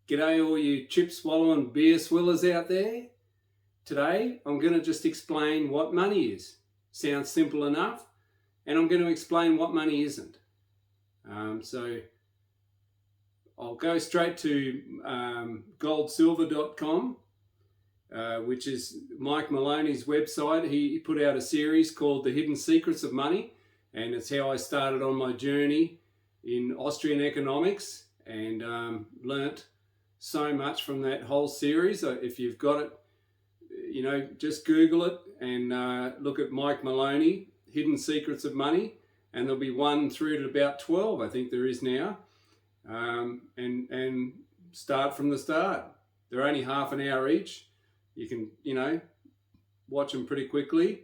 G'day all you chip swallowing beer swillers out there. Today I'm going to just explain what money is. Sounds simple enough, and I'm going to explain what money isn't. So I'll go straight to goldsilver.com, which is Mike Maloney's website. He put out a series called The Hidden Secrets of Money, and it's how I started on my journey in Austrian economics and learnt so much from that whole series. If you've got it, just Google it and look at Mike Maloney, Hidden Secrets of Money, and there'll be 1 through to about 12, I think there is now, and start from the start. They're only half an hour each. You can, watch them pretty quickly,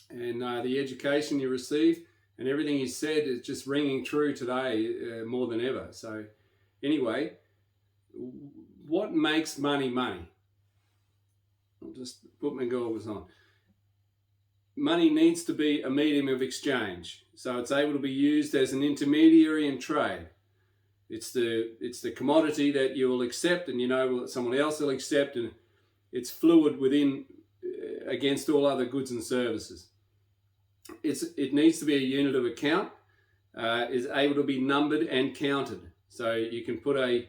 and the education you receive and everything he said is just ringing true today more than ever. So anyway, what makes money money? I'll just put my goggles on. Money needs to be a medium of exchange, so it's able to be used as an intermediary in trade. It's the commodity that you will accept, and someone else will accept, and it's fluid within against all other goods and services. It needs to be a unit of account, is able to be numbered and counted. So you can put a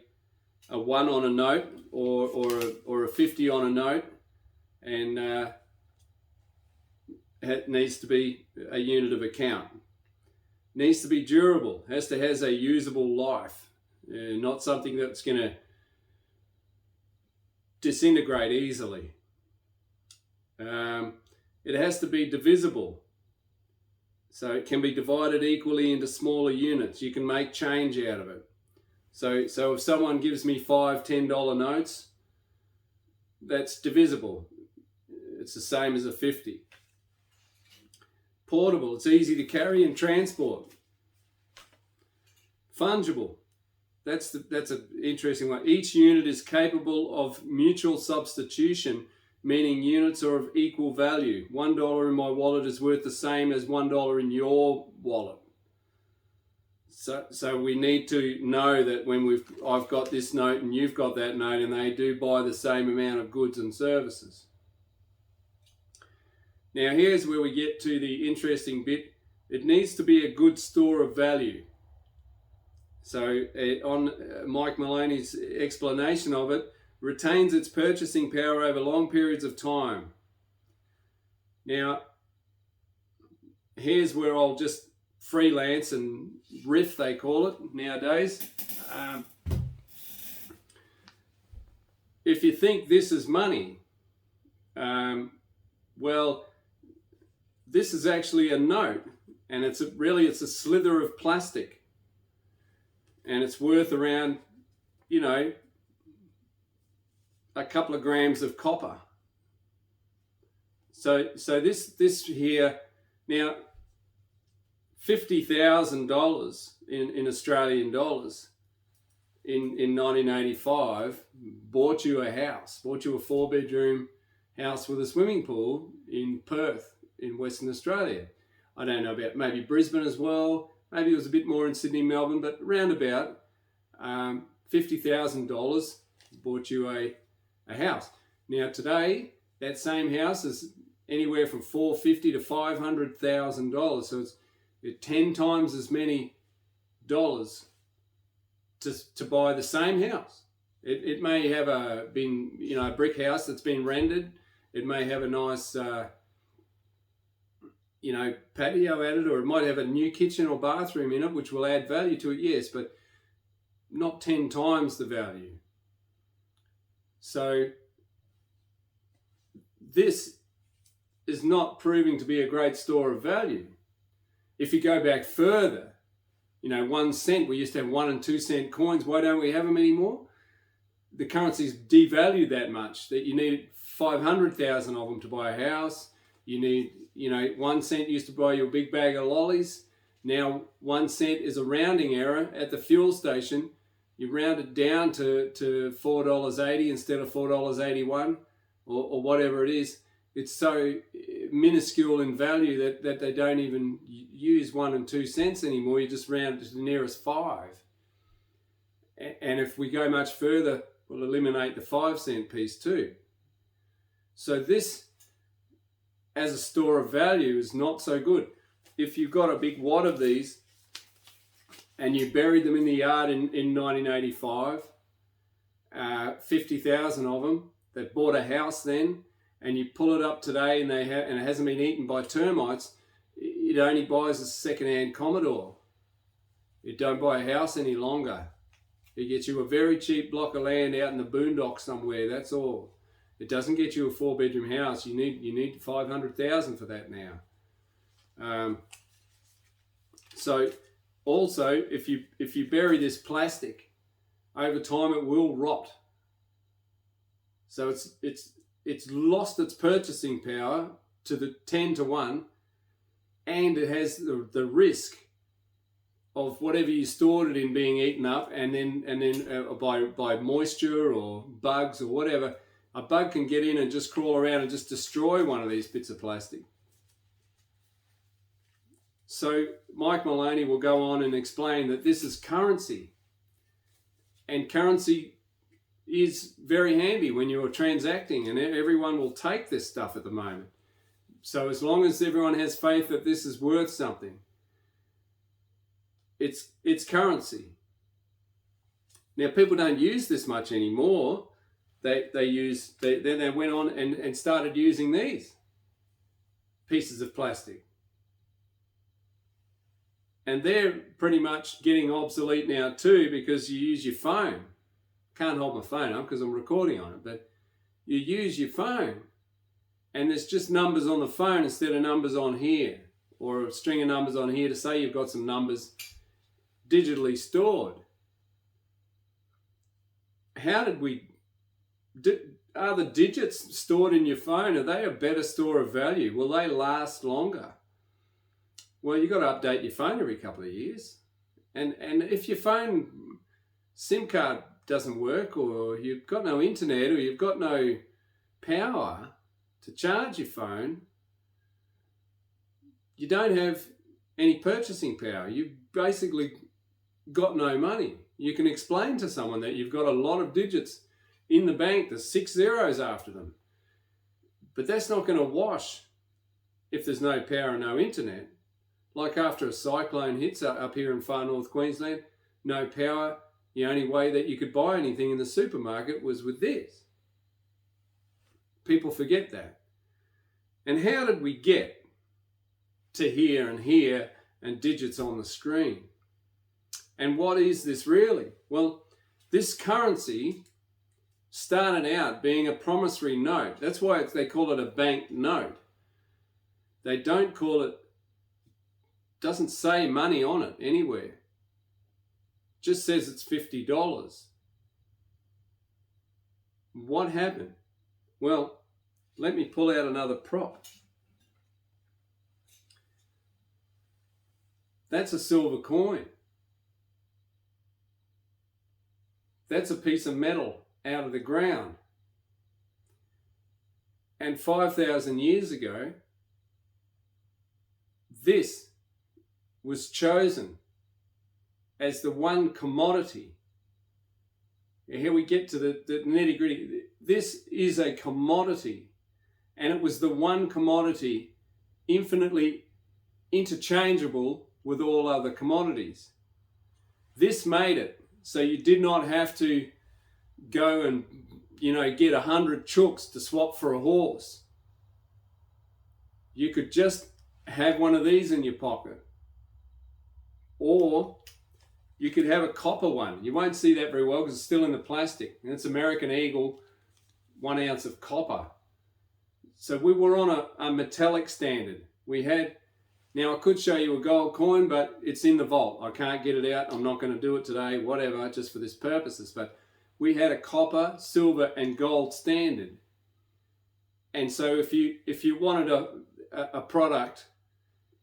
1 on a note or a 50 on a note, and it needs to be a unit of account. Needs to be durable, has a usable life, not something that's going to disintegrate easily. It has to be divisible, so it can be divided equally into smaller units. You can make change out of it. So if someone gives me $5, $10 notes, that's divisible. It's the same as a 50. Portable, it's easy to carry and transport. Fungible, that's an interesting one. Each unit is capable of mutual substitution, meaning units are of equal value. $1 in my wallet is worth the same as $1 in your wallet. So we need to know that when I've got this note and you've got that note, and they do buy the same amount of goods and services. Now here's where we get to the interesting bit. It needs to be a good store of value. So on Mike Maloney's explanation of it, retains its purchasing power over long periods of time. Now here's where I'll just freelance and riff, they call it nowadays. If you think this is money, well, this is actually a note, and it's a slither of plastic, and it's worth around, a couple of grams of copper. So this here now, $50,000 in Australian dollars in 1985 bought you a house, bought you a 4-bedroom house with a swimming pool in Perth in Western Australia. I don't know about maybe Brisbane as well. Maybe it was a bit more in Sydney, Melbourne, but round about $50,000 bought you a house. Now today, that same house is anywhere from $450,000 to $500,000. So it's 10 times as many dollars to buy the same house. It may have a brick house that's been rendered. It may have a nice patio added, or it might have a new kitchen or bathroom in it, which will add value to it, yes, but not 10 times the value. So this is not proving to be a great store of value. If you go back further, 1 cent, we used to have 1 and 2 cent coins. Why don't we have them anymore? The currency's devalued that much that you need 500,000 of them to buy a house. You need, 1 cent used to buy you a big bag of lollies. Now 1 cent is a rounding error at the fuel station. You round it down to $4.80 instead of $4.81 or whatever it is. It's so minuscule in value that they don't even use 1 and 2 cents anymore. You just round it to the nearest 5. And if we go much further, we'll eliminate the 5-cent piece too. So this, as a store of value, is not so good. If you've got a big wad of these and you buried them in the yard in 1985, 50,000 of them that bought a house then, and you pull it up today and it hasn't been eaten by termites, it only buys a second-hand Commodore. It don't buy a house any longer. It gets you a very cheap block of land out in the boondocks somewhere, that's all. It doesn't get you a 4-bedroom house. You need 500,000 for that now. So also, if you bury this plastic, over time it will rot. So it's lost its purchasing power to the 10 to 1, and it has the risk of whatever you stored it in being eaten up, and then by moisture or bugs or whatever. A bug can get in and just crawl around and just destroy one of these bits of plastic. So Mike Maloney will go on and explain that this is currency. And currency is very handy when you're transacting, and everyone will take this stuff at the moment. So as long as everyone has faith that this is worth something, it's currency. Now people don't use this much anymore. They went on and started using these pieces of plastic. And they're pretty much getting obsolete now too, because you use your phone. Can't hold my phone up because I'm recording on it, but you use your phone and there's just numbers on the phone instead of numbers on here, or a string of numbers on here to say you've got some numbers digitally stored. How did we... Are the digits stored in your phone, are they a better store of value? Will they last longer? Well, you've got to update your phone every couple of years. And if your phone SIM card doesn't work, or you've got no internet, or you've got no power to charge your phone, you don't have any purchasing power. You've basically got no money. You can explain to someone that you've got a lot of digits in the bank, there's 6 zeros after them. But that's not going to wash if there's no power and no internet. Like after a cyclone hits up here in far north Queensland, no power, the only way that you could buy anything in the supermarket was with this. People forget that. And how did we get to here and digits on the screen? And what is this really? Well, this currency started out being a promissory note. That's why they call it a bank note. They don't call it, doesn't say money on it anywhere. Just says it's $50. What happened? Well, let me pull out another prop. That's a silver coin. That's a piece of metal out of the ground. And 5,000 years ago, this was chosen as the one commodity. Here we get to the nitty-gritty. This is a commodity, and it was the one commodity infinitely interchangeable with all other commodities. This made it so you did not have to go and, get 100 chooks to swap for a horse. You could just have one of these in your pocket. Or you could have a copper one. You won't see that very well because it's still in the plastic. And it's American Eagle, 1 ounce of copper. So we were on a metallic standard. Now I could show you a gold coin, but it's in the vault. I can't get it out. I'm not going to do it today, whatever, just for this purposes. But we had a copper, silver, and gold standard. And so if you wanted a product,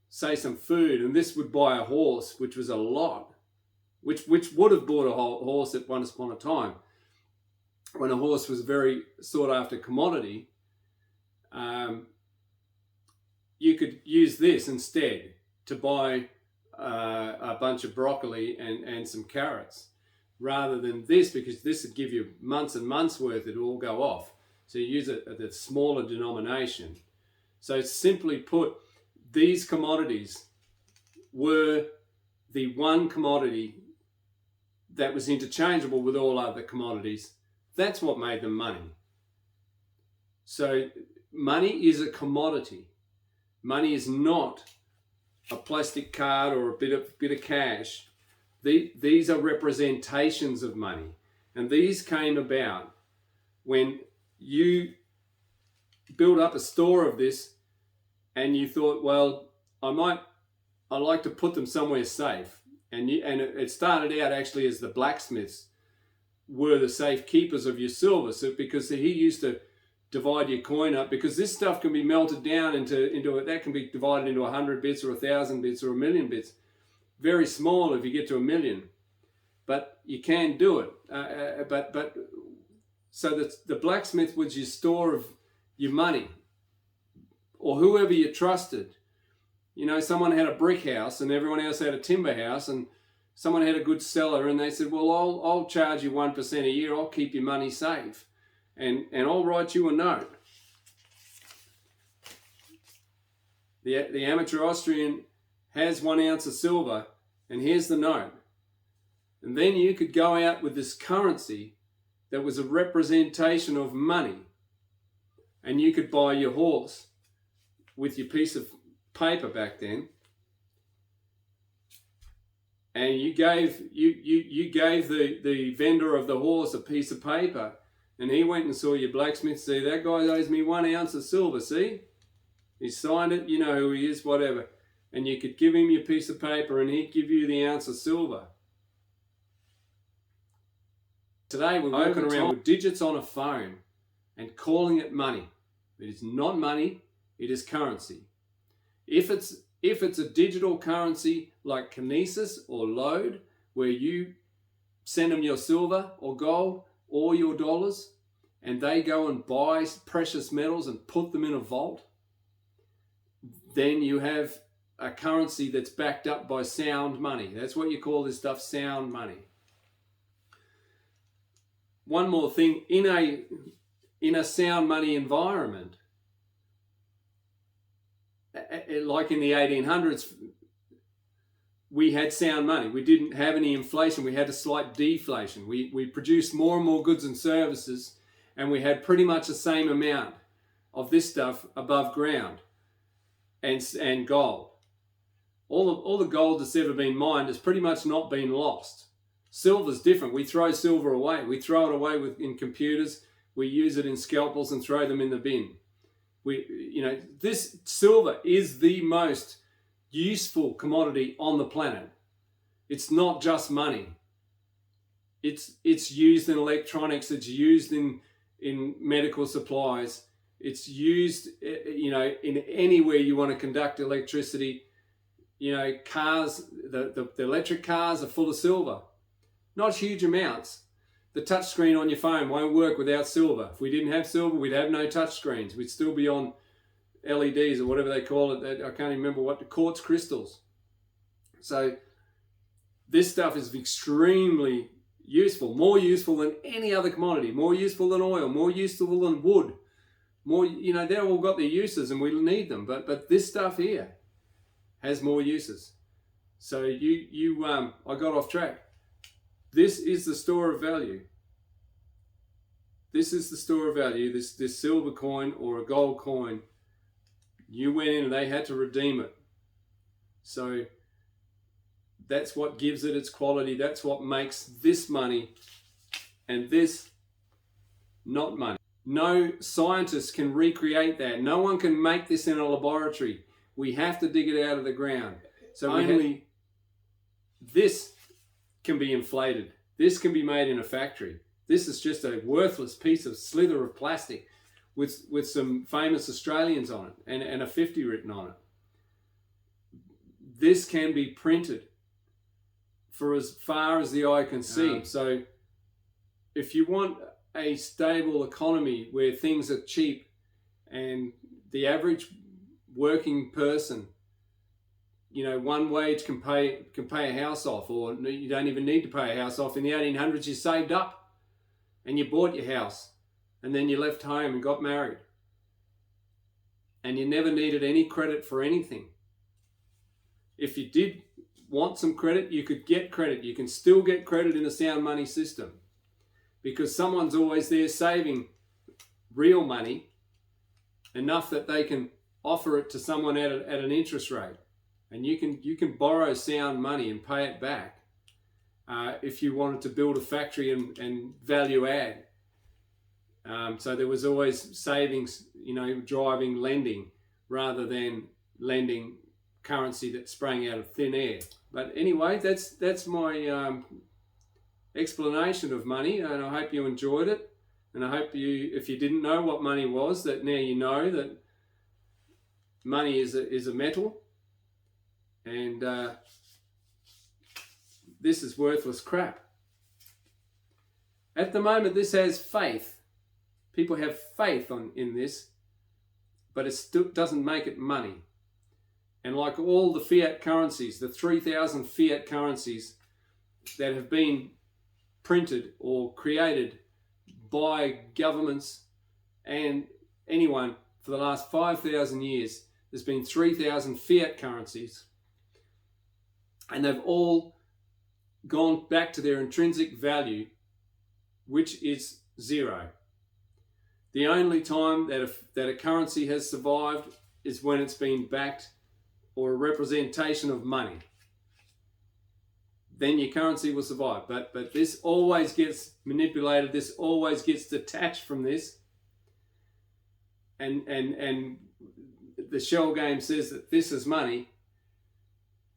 say some food, and this would buy a horse, which was a lot, which would have bought a horse at once upon a time, when a horse was a very sought after commodity, you could use this instead to buy a bunch of broccoli and some carrots. rather than this, because this would give you months and months worth, it'll all go off. So you use it at the smaller denomination. So simply put, these commodities were the one commodity that was interchangeable with all other commodities. That's what made them money. So money is a commodity. Money is not a plastic card or a bit of cash. These are representations of money. And these came about when you build up a store of this and you thought, well, I'd like to put them somewhere safe. And it started out actually as the blacksmiths were the safe keepers of your silver. So because he used to divide your coin up, because this stuff can be melted down into that can be divided into 100 bits or 1,000 bits or 1,000,000 bits. Very small if you get to 1,000,000, but you can do it. So the blacksmith was your store of your money, or whoever you trusted. You know, someone had a brick house and everyone else had a timber house, and someone had a good cellar, and they said, well, I'll charge you 1% a year. I'll keep your money safe, and I'll write you a note. The amateur Austrian has 1 ounce of silver, and here's the note. And then you could go out with this currency that was a representation of money, and you could buy your horse with your piece of paper back then, and you gave the vendor of the horse a piece of paper, and he went and saw your blacksmith. See, that guy owes me 1 ounce of silver. See, he signed it. You know who he is, whatever. And you could give him your piece of paper, and he'd give you the ounce of silver. Today we're walking around with digits on a phone and calling it money. It is not money. It is currency. If it's a digital currency like Kinesis or Load, where you send them your silver or gold or your dollars, and they go and buy precious metals and put them in a vault, then you have a currency that's backed up by sound money. That's what you call this stuff, sound money. One more thing, in a sound money environment, like in the 1800s, we had sound money. We didn't have any inflation. We had a slight deflation. We produced more and more goods and services, and we had pretty much the same amount of this stuff above ground and gold. All the gold that's ever been mined has pretty much not been lost. Silver's different. We throw silver away. We throw it away in computers. We use it in scalpels and throw them in the bin. This silver is the most useful commodity on the planet. It's not just money. It's used in electronics. It's used in medical supplies. It's used, in anywhere you want to conduct electricity. Cars, the electric cars are full of silver. Not huge amounts. The touch screen on your phone won't work without silver. If we didn't have silver, we'd have no touch screens. We'd still be on LEDs or whatever they call it. I can't even remember what, the quartz crystals. So this stuff is extremely useful, more useful than any other commodity, more useful than oil, more useful than wood. More, they've all got their uses and we need them. But this stuff here has more uses. So I got off track. This is the store of value. This is the store of value, this silver coin or a gold coin. You went in and they had to redeem it. So that's what gives it its quality. That's what makes this money and this not money. No scientist can recreate that. No one can make this in a laboratory. We have to dig it out of the ground. So only this can be inflated. This can be made in a factory. This is just a worthless piece of slither of plastic with some famous Australians on it and a 50 written on it. This can be printed for as far as the eye can see. So if you want a stable economy where things are cheap and the average working person, one wage can pay a house off, or you don't even need to pay a house off. In the 1800s, you saved up and you bought your house, and then you left home and got married, and you never needed any credit for anything. If you did want some credit, you could get credit. You can still get credit in a sound money system, because someone's always there saving real money, enough that they can offer it to someone at an interest rate. And you can borrow sound money and pay it back if you wanted to build a factory and value add. So there was always savings, driving lending, rather than lending currency that sprang out of thin air. But anyway, that's my explanation of money, and I hope you enjoyed it. And I hope if you didn't know what money was, that now you know that money is a metal, and this is worthless crap. At the moment, this has faith. People have faith in this, but it still doesn't make it money. And like all the fiat currencies, the 3,000 fiat currencies that have been printed or created by governments and anyone for the last 5,000 years, there's been 3,000 fiat currencies, and they've all gone back to their intrinsic value, which is zero. The only time that a currency has survived is when it's been backed, or a representation of money. Then your currency will survive. But this always gets manipulated. This always gets detached from this. And the shell game says that this is money,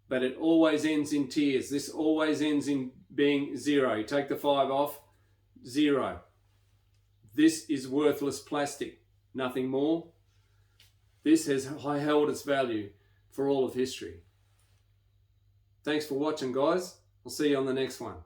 but it always ends in tears. This always ends in being zero. You take the 5 off, zero. This is worthless plastic, nothing more. This has held its value for all of history. Thanks for watching, guys. I'll see you on the next one.